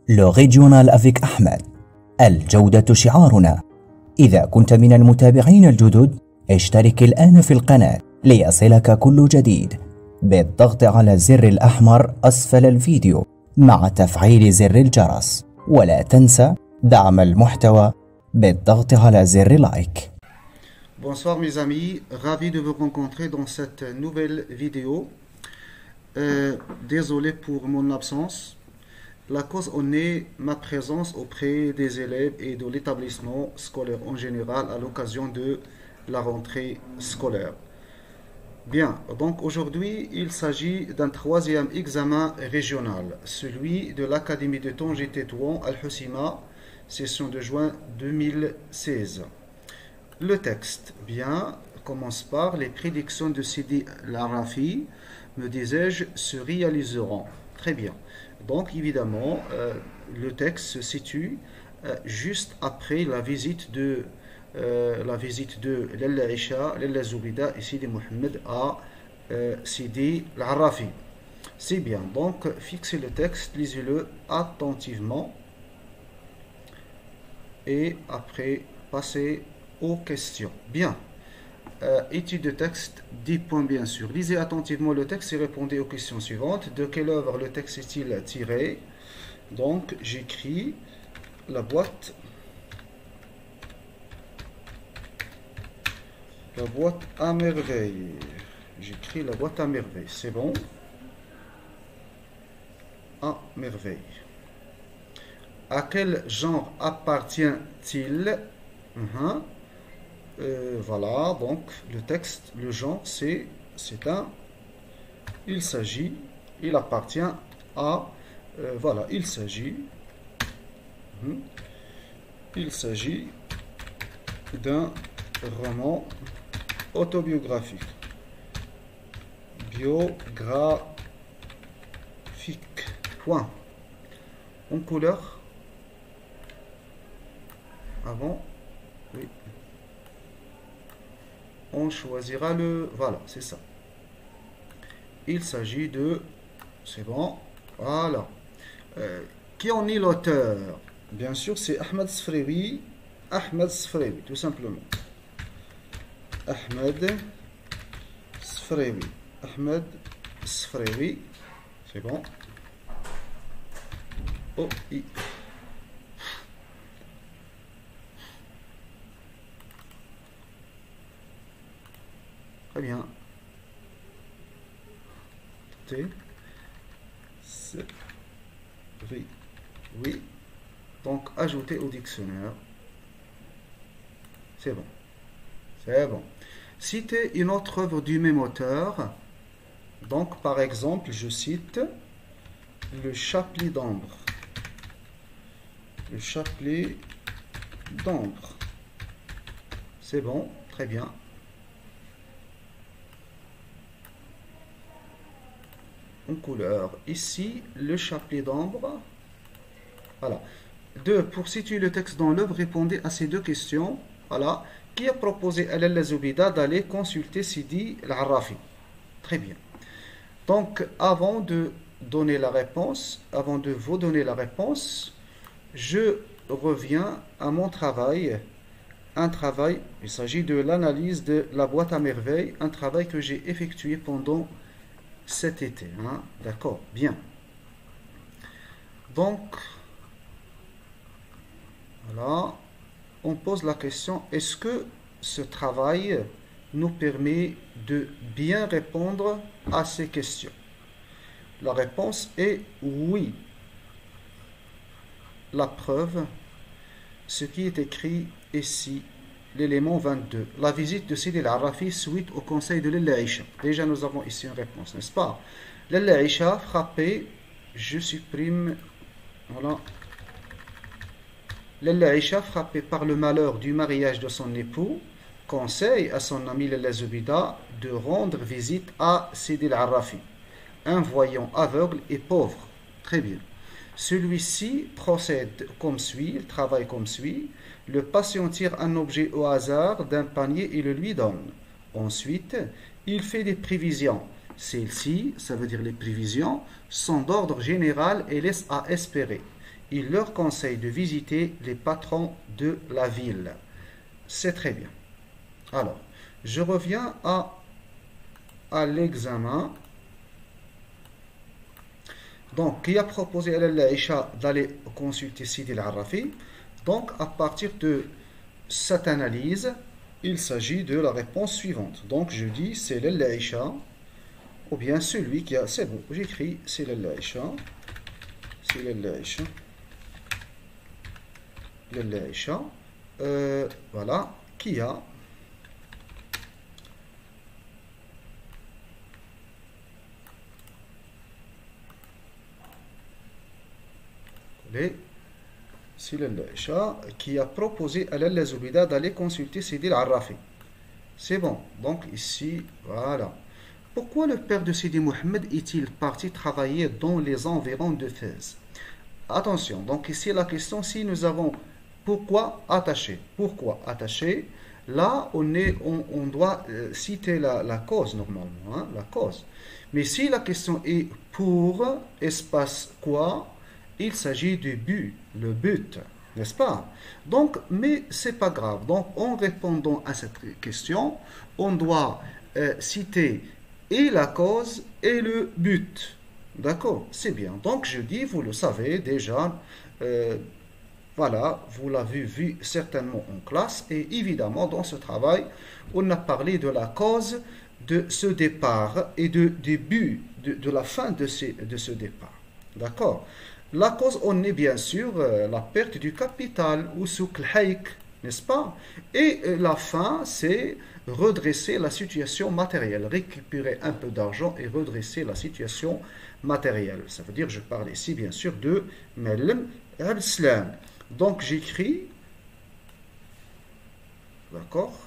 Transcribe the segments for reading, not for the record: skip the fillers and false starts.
لو ريجيونال افيك أحمد. الجودة شعارنا. إذا كنت من المتابعين الجدد اشترك الآن في القناة ليصلك كل جديد بالضغط على الزر الأحمر أسفل الفيديو مع تفعيل زر الجرس، ولا تنسى دعم المحتوى بالضغط على زر لايك. Bonsoir mes amis, ravi de vous rencontrer dans cette nouvelle vidéo. Désolé pour mon absence. La cause en est ma présence auprès des élèves et de l'établissement scolaire en général à l'occasion de la rentrée scolaire. Bien, donc aujourd'hui il s'agit d'un troisième examen régional, celui de l'Académie de Tanger Tétouan Al-Hoceima, session de juin 2016. Le texte, bien, commence par les prédictions de Sidi Al-Arafi, me disais-je, se réaliseront. Très bien. Donc, évidemment, le texte se situe juste après la visite de Lalla Isha, Lalla Zoubida et Sidi Mohamed à Sidi Al-Arafi. C'est bien. Donc, fixez le texte, lisez-le attentivement et après, passez aux questions. Bien. Étude de texte, 10 points bien sûr. Lisez attentivement le texte et répondez aux questions suivantes. De quelle œuvre le texte est-il tiré? Donc, j'écris la boîte à merveille. J'écris la boîte à merveille. C'est bon? À merveille. À quel genre appartient-il? Voilà, donc le texte, le genre, c'est un, il s'agit, il appartient à, voilà, il s'agit d'un roman autobiographique, biographique, point. En couleur, avant, oui. On choisira le... Voilà, c'est ça. Il s'agit de... C'est bon. Voilà. Qui en est l'auteur? Bien sûr, c'est Ahmed Sfrewi. Ahmed Sfrewi, tout simplement. Ahmed Sfrewi. Ahmed Sfrewi. C'est bon. Oh, I. Très bien. T. C. Oui. Oui. Donc, ajouter au dictionnaire. C'est bon. C'est bon. Citer une autre œuvre du même auteur. Donc, par exemple, je cite le chapelet d'ambre. Le chapelet d'ambre. C'est bon. Très bien. En couleur. Ici, le chapelet d'ambre. Voilà. 2. Pour situer le texte dans l'œuvre, répondez à ces deux questions. Voilà. Qui a proposé à Lalla Zoubida d'aller consulter Sidi Al-Arafi? Très bien. Donc, avant de donner la réponse, avant de vous donner la réponse, je reviens à mon travail. Un travail, il s'agit de l'analyse de la boîte à merveille, un travail que j'ai effectué pendant cet été, hein? D'accord, bien. Donc, voilà, on pose la question, est-ce que ce travail nous permet de bien répondre à ces questions? La réponse est oui. La preuve, ce qui est écrit ici, l'élément 22, la visite de Sidi Al-Arafi suite au conseil de Lalla Isha. Déjà, nous avons ici une réponse, n'est-ce pas? Lalla Isha frappé, je supprime, voilà. Lalla Isha frappé par le malheur du mariage de son époux, conseille à son ami Lalla Zoubida de rendre visite à Sidi Al-Arafi, un voyant aveugle et pauvre. Très bien. Celui-ci procède comme suit, il travaille comme suit. Le patient tire un objet au hasard d'un panier et le lui donne. Ensuite, il fait des prévisions. Celles-ci, ça veut dire les prévisions, sont d'ordre général et laissent à espérer. il leur conseille de visiter les patrons de la ville. C'est très bien. Alors, je reviens à l'examen. Donc, qui a proposé à l'Aïcha d'aller consulter Sidi al-Arrafi? Donc, à partir de cette analyse, il s'agit de la réponse suivante. Donc, je dis c'est l'Aïcha, ou bien celui qui a... C'est bon, j'écris c'est l'Aïcha. C'est l'Aïcha. L'Aïcha. Voilà, qui a... C'est l'Aïcha qui a proposé à Lalla Zoubida d'aller consulter Sidi al-Arrafi. C'est bon. Donc ici, voilà. Pourquoi le père de Sidi Mohammed est-il parti travailler dans les environs de Fès? Attention, donc ici la question, si nous avons pourquoi attaché. Pourquoi attaché? Là, on doit citer la cause normalement, hein, la cause. Mais si la question est pour espace quoi, il s'agit du but, le but, n'est-ce pas? Donc, mais c'est pas grave. Donc, en répondant à cette question, on doit citer et la cause et le but. D'accord? C'est bien. Donc, je dis, vous le savez déjà, voilà, vous l'avez vu certainement en classe, et évidemment, dans ce travail, on a parlé de la cause de ce départ et du but, de la fin de ce départ. D'accord? La cause, on est bien sûr la perte du capital, ou souk al-hayk, n'est-ce pas? Et la fin, c'est redresser la situation matérielle, récupérer un peu d'argent et redresser la situation matérielle. Ça veut dire, je parle ici bien sûr de Melm al-Islam. Donc j'écris, d'accord?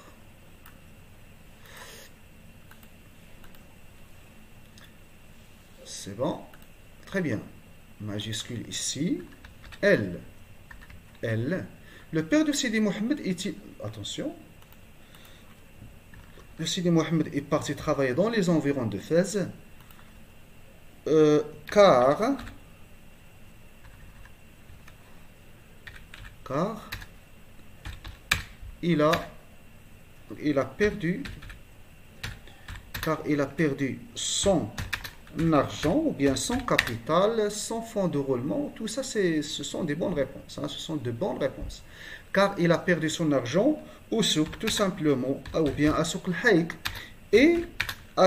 C'est bon, très bien. Majuscule ici, L. Le père de Sidi Mohammed est-il... Attention. Le Sidi Mohammed est parti travailler dans les environs de Fès, car il a perdu son argent, ou bien son capital, son fonds de roulement. Tout ça, ce sont des bonnes réponses, hein, ce sont de bonnes réponses. Car il a perdu son argent au souk, tout simplement, ou bien à souk al-hayk, et a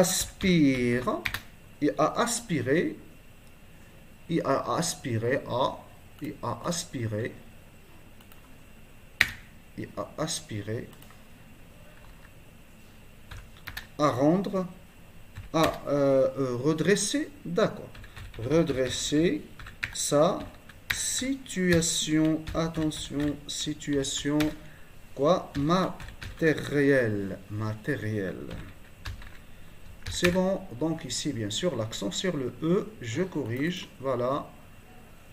aspiré à rendre, à redresser, d'accord, redresser sa situation, attention, situation quoi, matérielle. C'est bon, donc ici bien sûr l'accent sur le E, je corrige, voilà,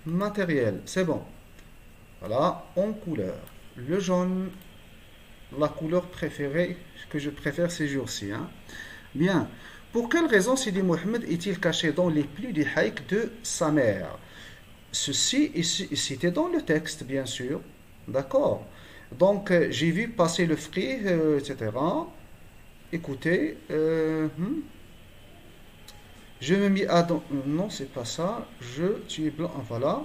matériel, c'est bon. Voilà, en couleur, le jaune, la couleur préférée que je préfère ces jours-ci, hein. Bien. Pour quelle raison Sidi Mohammed est-il caché dans les plis du haïk de sa mère? Ceci est cité dans le texte, bien sûr. D'accord? Donc, j'ai vu passer le fruit, etc. Écoutez, je me mis à... Non, c'est pas ça. Tu es blanc, voilà.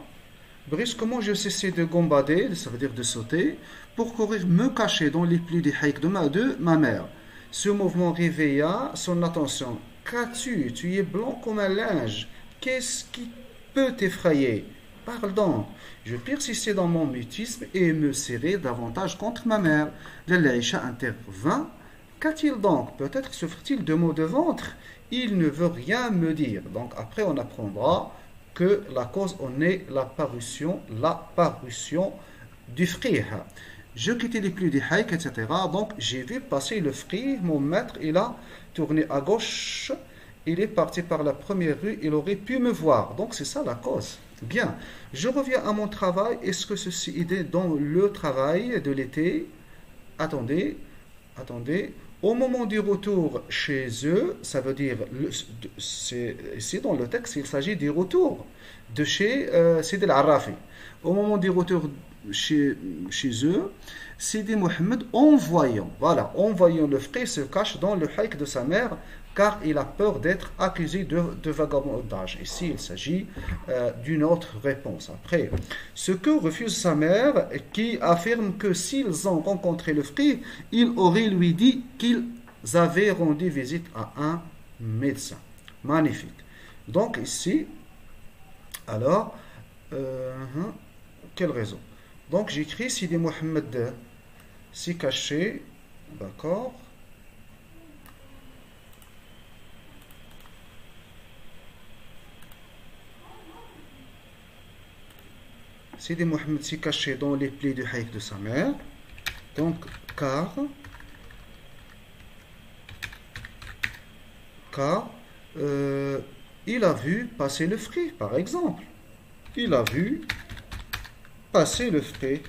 Brusquement, je cessais de gambader, ça veut dire de sauter, pour courir me cacher dans les plis du haïk de ma mère. Ce mouvement réveilla son attention. Qu'as-tu? Tu es blanc comme un linge. Qu'est-ce qui peut t'effrayer? Parle donc. Je persistais dans mon mutisme et me serrais davantage contre ma mère. L'Aïcha intervint. Qu'a-t-il donc? Peut-être souffre-t-il de maux de ventre? Il ne veut rien me dire. Donc après on apprendra que la cause en est la parution du frère. Je quittais les plis du haïk, etc. Donc, j'ai vu passer le fruit. Mon maître, il a tourné à gauche. Il est parti par la première rue. Il aurait pu me voir. Donc, c'est ça la cause. Bien. Je reviens à mon travail. Est-ce que ceci est dans le travail de l'été? Attendez. Au moment du retour chez eux, ça veut dire, ici dans le texte, il s'agit du retour de chez Sidi al-Arrafi. Au moment du retour chez eux, Sidi Mohammed, en voyant le frère, se cache dans le haïk de sa mère, car il a peur d'être accusé de vagabondage. Ici, il s'agit d'une autre réponse. Après, ce que refuse sa mère, qui affirme que s'ils ont rencontré le frère, il aurait lui dit qu'ils avaient rendu visite à un médecin. Magnifique. Donc ici, alors, quelle raison? Donc j'écris Sidi Mohammed s'y caché, d'accord. Sidi Mohammed s'y caché dans les plis du haïk de sa mère. Donc, car il a vu passer le frère, par exemple. Il a vu passer le frère,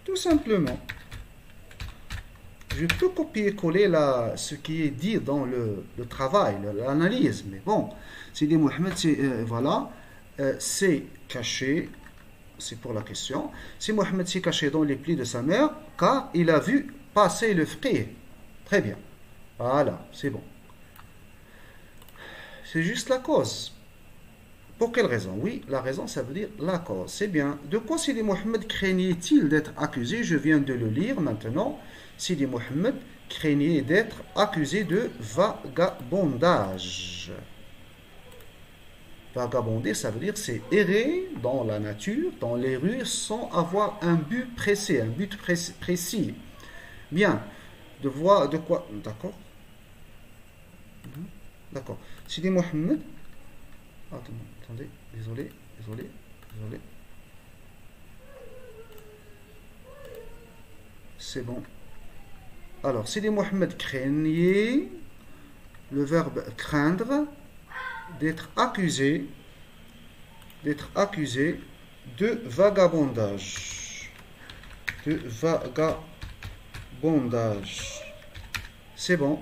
tout simplement. Je peux copier-coller ce qui est dit dans le travail, l'analyse, mais bon, Sidi Mohammed, voilà, c'est caché. C'est pour la question. Si Mohammed s'est caché dans les plis de sa mère, car il a vu passer le frère. Très bien. Voilà, c'est bon. C'est juste la cause. Pour quelle raison? Oui, la raison, ça veut dire la cause. C'est bien. De quoi Sidi Mohammed craignait-il d'être accusé? Je viens de le lire maintenant. Sidi Mohammed craignait d'être accusé de vagabondage. Vagabonder, ça veut dire c'est errer dans la nature, dans les rues, sans avoir un but précis, précis. Bien, de quoi, d'accord? D'accord. Sidi Mohammed, attendez, désolé. C'est bon. Alors, Sidi Mohammed craignait, le verbe craindre, d'être accusé de vagabondage. C'est bon.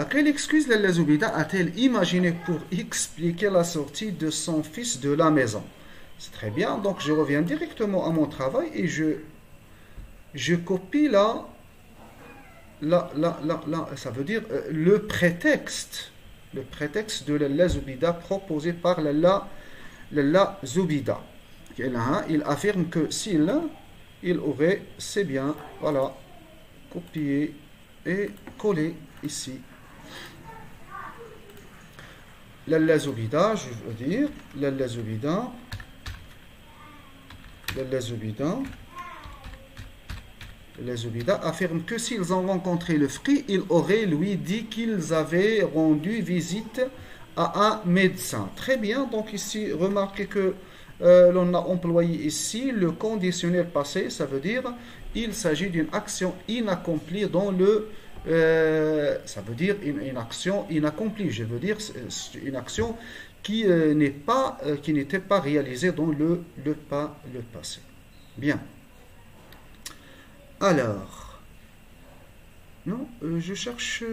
Quelle excuse Lalla Zoubida a-t-elle imaginé pour expliquer la sortie de son fils de la maison? C'est très bien, donc je reviens directement à mon travail et je copie là, ça veut dire le prétexte de Lalla Zoubida proposé par Lalla Zoubida. Il affirme que s'il aurait, c'est bien, voilà, copier et coller ici. Lalla Zoubida, je veux dire, Lalla Zoubida affirme que s'ils ont rencontré le frère, il aurait lui dit qu'ils avaient rendu visite à un médecin. Très bien, donc ici, remarquez que l'on a employé ici le conditionnel passé, ça veut dire il s'agit d'une action inaccomplie dans le... ça veut dire une action inaccomplie, je veux dire une action qui n'était pas réalisée dans le passé. Bien. Alors, non, je cherche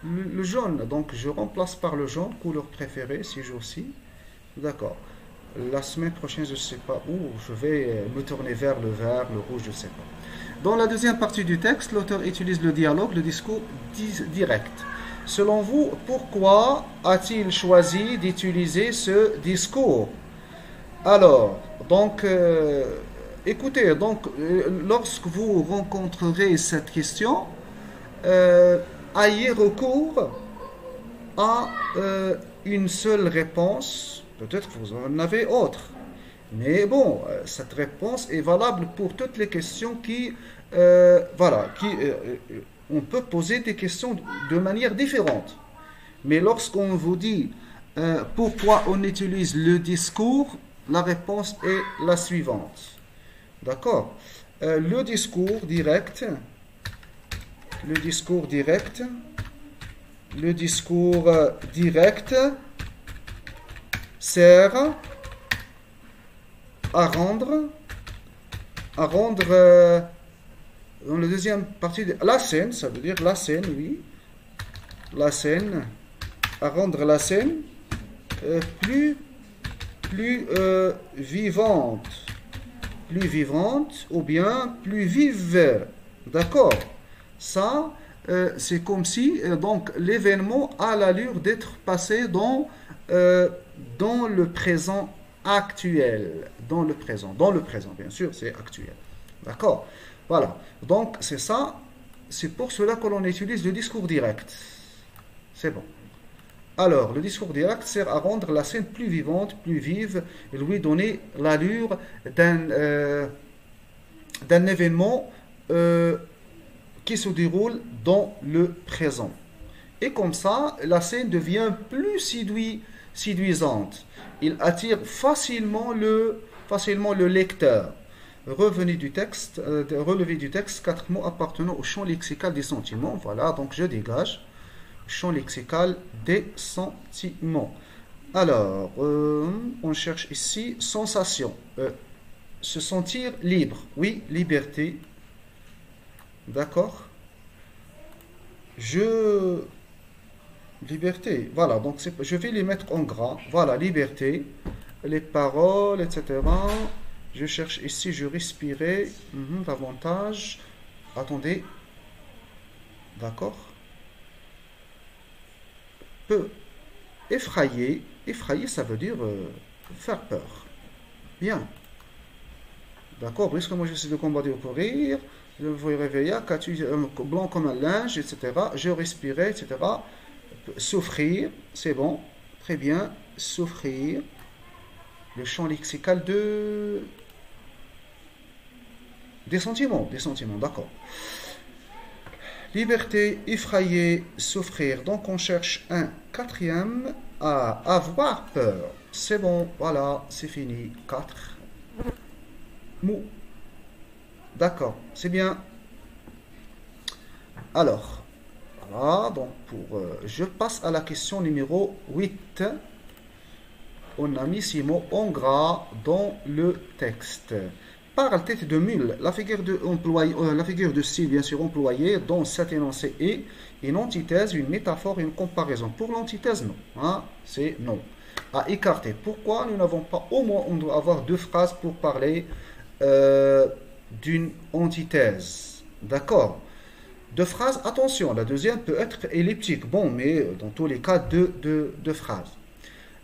le jaune, donc je remplace par le jaune, couleur préférée, si j'ai aussi. D'accord. La semaine prochaine, je ne sais pas où, je vais me tourner vers le vert, le rouge, je ne sais pas. Dans la deuxième partie du texte, l'auteur utilise le dialogue, le discours direct. Selon vous, pourquoi a-t-il choisi d'utiliser ce discours? Alors, donc... écoutez, donc, lorsque vous rencontrerez cette question, ayez recours à une seule réponse. Peut-être que vous en avez autre. Mais bon, cette réponse est valable pour toutes les questions on peut poser des questions de manière différente. Mais lorsqu'on vous dit pourquoi on utilise le discours, la réponse est la suivante. D'accord? Le discours direct sert à rendre dans la deuxième partie de la scène, ça veut dire la scène, oui, la scène, à rendre la scène plus vivante, ou bien plus vive, d'accord? Ça, c'est comme si donc l'événement a l'allure d'être passé dans le présent actuel, dans le présent, bien sûr, c'est actuel, d'accord? Voilà, donc c'est ça, c'est pour cela que l'on utilise le discours direct, c'est bon. Alors, le discours direct sert à rendre la scène plus vivante, plus vive, et lui donner l'allure d'un événement qui se déroule dans le présent. Et comme ça, la scène devient plus séduisante. Il attire facilement le lecteur. Relevé du texte, 4 mots appartenant au champ lexical des sentiments. Voilà, donc je dégage. Champ lexical des sentiments. Alors, on cherche ici sensation. Se sentir libre. Oui, liberté. D'accord. Liberté. Voilà, donc je vais les mettre en gras. Voilà, liberté. Les paroles, etc. Je cherche ici, je respirais. Davantage. Attendez. D'accord. Peu. Effrayer. Effrayer, ça veut dire faire peur. Bien. D'accord. Puisque moi, j'essaie de combattre pour rire. Je me réveiller, blanc comme un linge, etc. Je respirais, etc. Souffrir, c'est bon. Très bien. Souffrir. Le champ lexical des sentiments. Des sentiments, d'accord. Liberté, effrayer, souffrir. Donc on cherche un quatrième à avoir peur. C'est bon, voilà, c'est fini. 4 mots. D'accord, c'est bien. Alors, voilà, donc je passe à la question numéro 8. On a mis 6 mots en gras dans le texte. Par tête de mule, la figure de style, bien sûr, employée dans cet énoncé est une antithèse, une métaphore, une comparaison. Pour l'antithèse, non. Hein, c'est non. À écarter. Pourquoi nous n'avons pas, au moins, on doit avoir 2 phrases pour parler d'une antithèse. D'accord. 2 phrases, attention, la deuxième peut être elliptique. Bon, mais dans tous les cas, 2 phrases.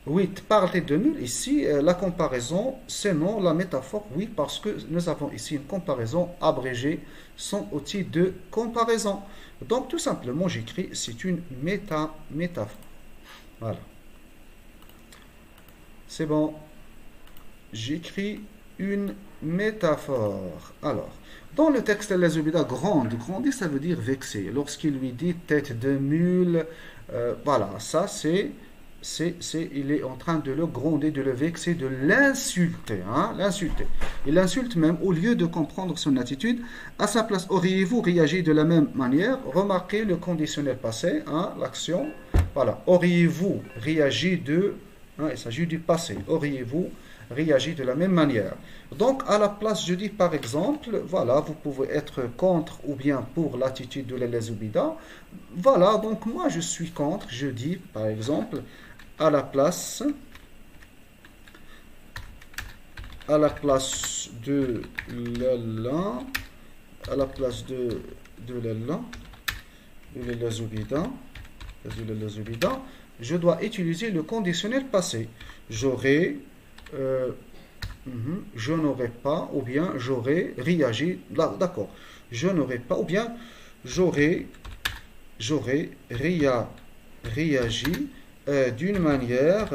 8. Par tête de mule, ici, la comparaison, c'est non, la métaphore, oui, parce que nous avons ici une comparaison abrégée sans outil de comparaison. Donc, tout simplement, j'écris, c'est une métaphore. Voilà. C'est bon. J'écris une métaphore. Alors, dans le texte, la Zubida grandi, ça veut dire vexé. Lorsqu'il lui dit tête de mule, voilà, ça il est en train de le gronder, de le vexer, de l'insulter. Hein, l'insulter. Il l'insulte même au lieu de comprendre son attitude. À sa place, auriez-vous réagi de la même manière? Remarquez le conditionnel passé, hein, l'action. Voilà, auriez-vous réagi il s'agit du passé. Auriez-vous réagi de la même manière? Donc, à la place, je dis par exemple, voilà, vous pouvez être contre ou bien pour l'attitude de l'Elazubida. Voilà, donc moi je suis contre, je dis par exemple, à la place de l'Allah, à la place de l'Allah, de l'Elazubida, je dois utiliser le conditionnel passé. J'aurais, je n'aurais pas, ou bien j'aurais réagi, d'accord, je n'aurais pas, ou bien j'aurais réagi d'une manière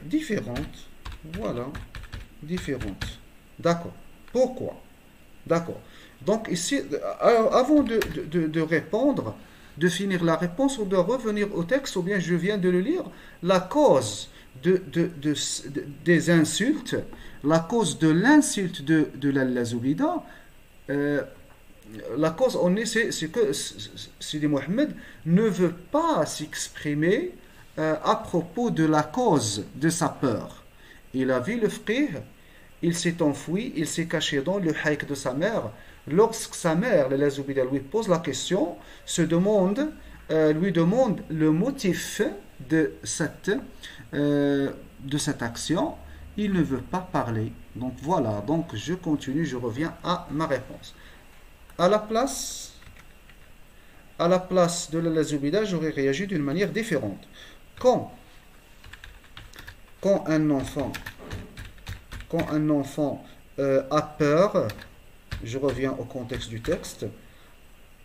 différente. Voilà, différente. D'accord. Pourquoi? D'accord. Donc ici, avant de répondre, de finir la réponse, on doit revenir au texte, ou bien je viens de le lire, la cause des insultes, la cause de l'insulte de l'Azubida, la cause, c'est que Sidi Mohamed ne veut pas s'exprimer à propos de la cause de sa peur. Il a vu le frère, il s'est enfui, il s'est caché dans le haïk de sa mère. Lorsque sa mère, lui pose la question, lui demande le motif de cette action, il ne veut pas parler. Donc voilà, donc je continue, je reviens à ma réponse. À la place de la Zubida, j'aurais réagi d'une manière différente. Quand un enfant a peur, je reviens au contexte du texte,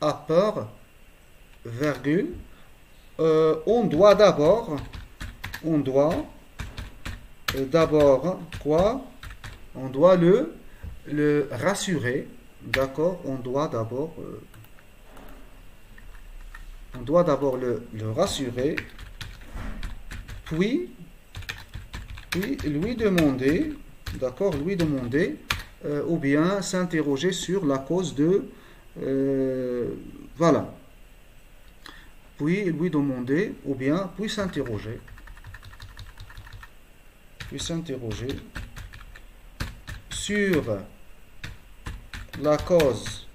a peur, virgule, on doit d'abord quoi? On doit le rassurer, d'accord? On doit d'abord le rassurer, puis lui demander, d'accord, ou bien s'interroger sur la cause de, voilà. Puis lui demander, ou bien puis s'interroger sur la cause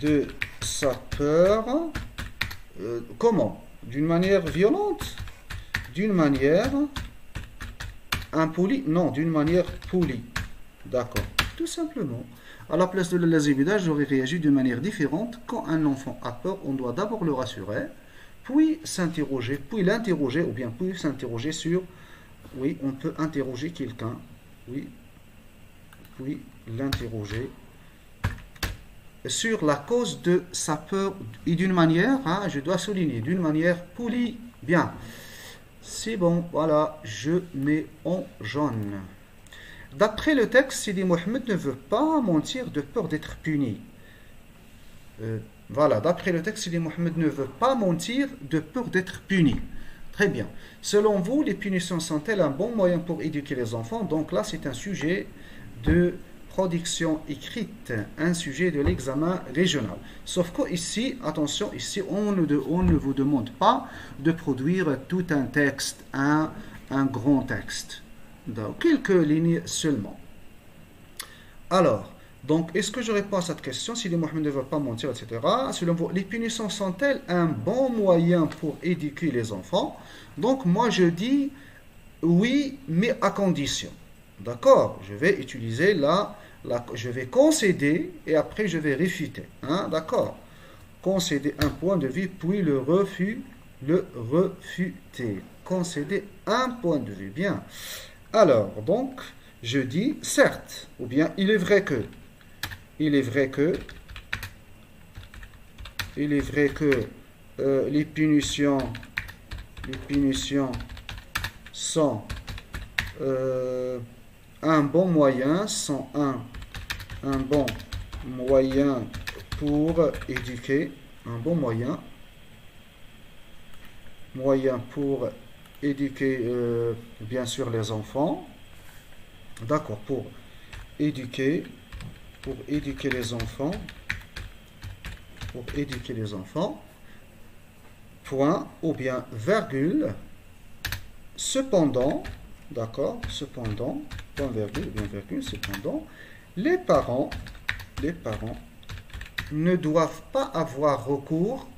de sa peur. Comment? D'une manière violente? D'une manière impolie? Non, d'une manière polie. D'accord. Tout simplement. À la place de la lazibida, j'aurais réagi d'une manière différente. Quand un enfant a peur, on doit d'abord le rassurer, puis s'interroger, puis l'interroger, ou bien puis s'interroger sur... Oui, on peut interroger quelqu'un. Oui, puis l'interroger sur la cause de sa peur et d'une manière, hein, je dois souligner, d'une manière polie. Bien, c'est bon, voilà, je mets en jaune. D'après le texte, Sidi Mohamed ne veut pas mentir de peur d'être puni. Voilà, d'après le texte, Sidi Mohamed ne veut pas mentir de peur d'être puni. Très bien. Selon vous, les punitions sont-elles un bon moyen pour éduquer les enfants? Donc là, c'est un sujet de production écrite, un sujet de l'examen régional. Sauf que ici, attention, ici, on ne vous demande pas de produire tout un texte, un grand texte. Donc, quelques lignes seulement. Alors, donc, est-ce que je réponds à cette question? Si les Mohamed ne veut pas mentir, etc. Selon vous, les punitions sont-elles un bon moyen pour éduquer les enfants? Donc, moi, je dis mais à condition. D'accord? Je vais utiliser je vais concéder et après je vais réfuter. Hein? D'accord? Concéder un point de vue, puis le refuter. Concéder un point de vue. Bien. Alors, donc, je dis certes, ou bien il est vrai que les punitions sont un bon moyen, pour éduquer, bien sûr les enfants. D'accord, pour éduquer les enfants, point ou bien virgule, cependant, d'accord, cependant, point virgule, bien virgule, cependant, les parents ne doivent pas avoir recours,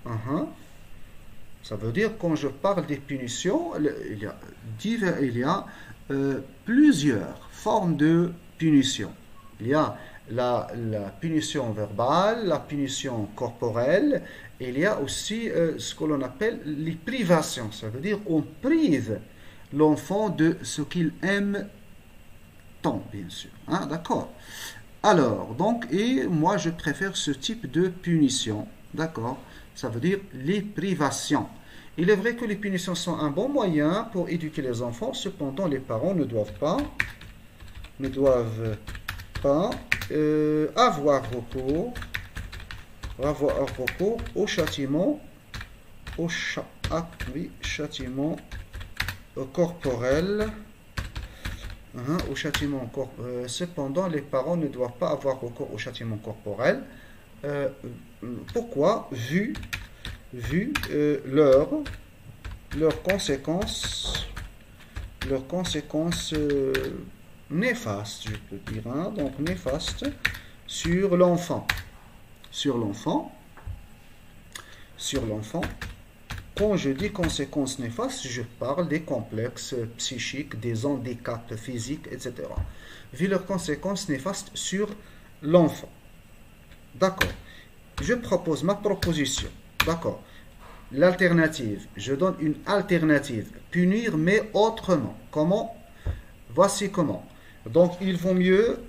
ça veut dire quand je parle des punitions, il y a plusieurs formes de punition. Il y a la punition verbale, la punition corporelle, et il y a aussi ce que l'on appelle les privations. Ça veut dire on prive l'enfant de ce qu'il aime tant, bien sûr. Hein, d'accord? Alors, donc, et moi je préfère ce type de punition. D'accord? Ça veut dire les privations. Il est vrai que les punitions sont un bon moyen pour éduquer les enfants, cependant les parents ne doivent pas avoir recours au châtiment corporel. Cependant, les parents ne doivent pas avoir recours au châtiment corporel. Pourquoi? Vu leurs conséquences néfastes, je peux dire, hein, donc néfastes sur l'enfant. Sur l'enfant. Quand je dis conséquences néfastes, je parle des complexes psychiques, des handicaps physiques, etc. Vu leurs conséquences néfastes sur l'enfant. D'accord. Je propose ma proposition. D'accord. L'alternative. Je donne une alternative. Punir, mais autrement. Comment? Voici comment. Donc, il vaut mieux.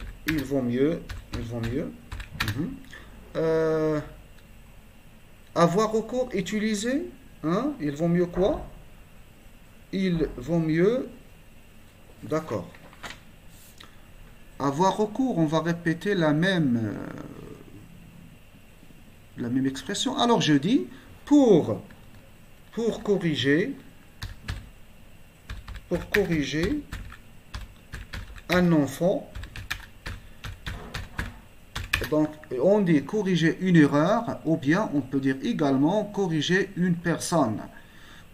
Avoir recours, utiliser. Hein? Il vaut mieux quoi? Il vaut mieux. D'accord. Avoir recours, on va répéter la même expression. Alors je dis, pour corriger un enfant, donc on dit corriger une erreur, ou bien on peut dire également corriger une personne.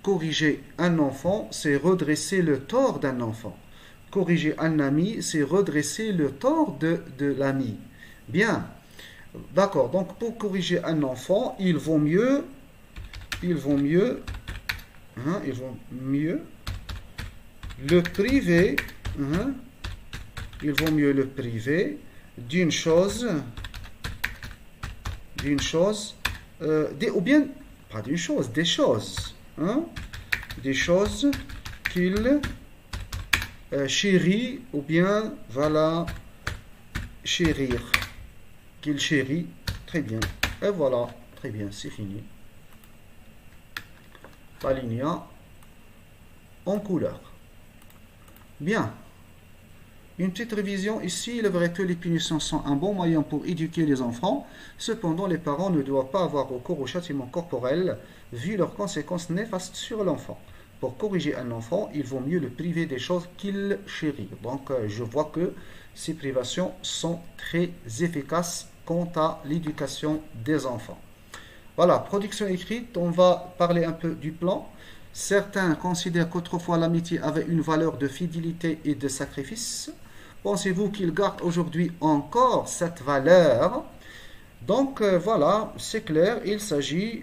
Corriger un enfant, c'est redresser le tort d'un enfant. Corriger un ami, c'est redresser le tort de l'ami. Bien. D'accord. Donc, pour corriger un enfant, il vaut mieux le priver. Il vaut mieux le priver d'une chose, ou bien, pas d'une chose, des choses. Hein? Des choses qu'il chérit, ou bien, voilà, chérir. Qu'il chérit. Très bien. Et voilà. Très bien, c'est fini. Alinéa en couleur. Bien. Une petite révision ici. Il est vrai que les punitions sont un bon moyen pour éduquer les enfants. Cependant, les parents ne doivent pas avoir recours au châtiment corporel vu leurs conséquences néfastes sur l'enfant. Pour corriger un enfant, il vaut mieux le priver des choses qu'il chérit. Donc, je vois que ces privations sont très efficaces quant à l'éducation des enfants. Voilà, production écrite, on va parler un peu du plan. Certains considèrent qu'autrefois l'amitié avait une valeur de fidélité et de sacrifice. Pensez-vous qu'il garde aujourd'hui encore cette valeur? Donc voilà, c'est clair, il s'agit,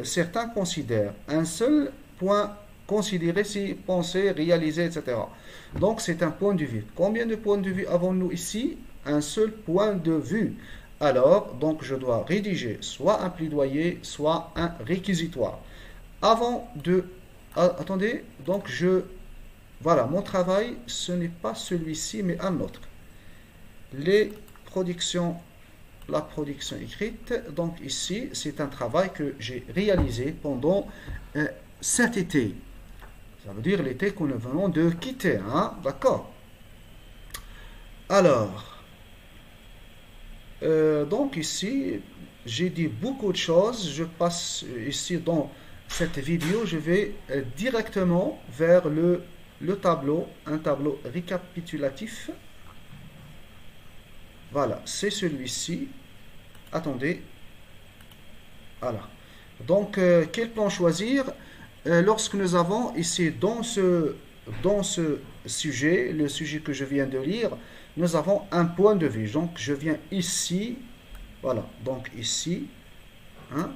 certains considèrent un seul point considérer si penser, réaliser, etc. Donc c'est un point de vue. Combien de points de vue avons-nous ici? Un seul point de vue. Alors, donc je dois rédiger soit un plaidoyer, soit un réquisitoire. Avant de... attendez, donc voilà, mon travail, ce n'est pas celui-ci, mais un autre. La production écrite, donc ici, c'est un travail que j'ai réalisé pendant cet été. Ça veut dire l'été que nous venons de quitter, hein? D'accord. Alors, donc ici, j'ai dit beaucoup de choses. Je passe ici dans cette vidéo, je vais directement vers le tableau, un tableau récapitulatif. Voilà, c'est celui-ci. Attendez. Voilà. Donc, quel plan choisir? Lorsque nous avons ici dans ce sujet, le sujet que je viens de lire, nous avons un point de vue. Donc, je viens ici, voilà, donc ici, hein,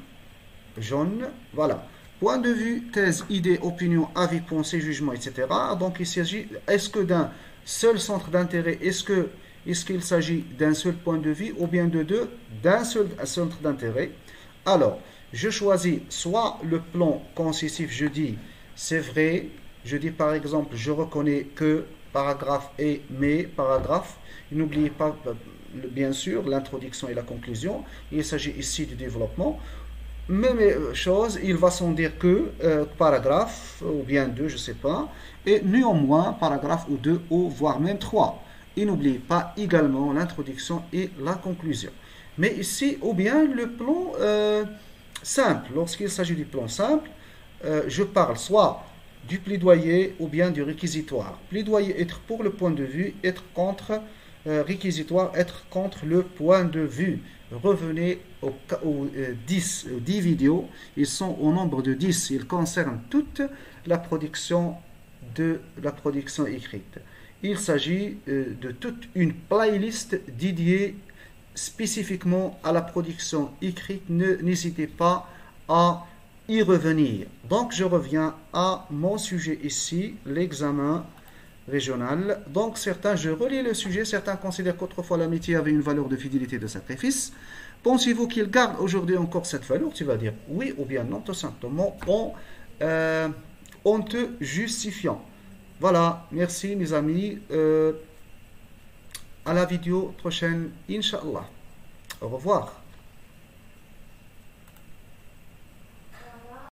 jaune, voilà. Point de vue, thèse, idée, opinion, avis, pensée, jugement, etc. Donc, il s'agit, est-ce que d'un seul centre d'intérêt, est-ce qu'il s'agit d'un seul point de vue ou bien de deux, d'un seul centre d'intérêt? Alors, je choisis soit le plan concessif, je dis c'est vrai, je dis par exemple je reconnais que paragraphe et mais paragraphe. N'oubliez pas bien sûr l'introduction et la conclusion. Il s'agit ici du développement. Même chose, il va sans dire que paragraphe ou bien deux, je ne sais pas, et néanmoins paragraphe ou deux ou voire même trois. Et n'oubliez pas également l'introduction et la conclusion. Mais ici, ou bien le plan simple. Lorsqu'il s'agit du plan simple, je parle soit du plaidoyer ou bien du réquisitoire. Plaidoyer, être pour le point de vue, être contre, réquisitoire, être contre le point de vue. revenez aux 10 vidéos. Ils sont au nombre de 10. Ils concernent toute la production écrite. Il s'agit de toute une playlist dédiée spécifiquement à la production écrite. N'hésitez pas à y revenir. Donc je reviens à mon sujet ici, l'examen régional. Donc certains, je relis le sujet, certains considèrent qu'autrefois l'amitié avait une valeur de fidélité, de sacrifice. Pensez-vous qu'il garde aujourd'hui encore cette valeur? Tu vas dire oui ou bien non, tout simplement en te justifiant. Voilà, merci mes amis. À la vidéo prochaine, Inch'Allah. Au revoir.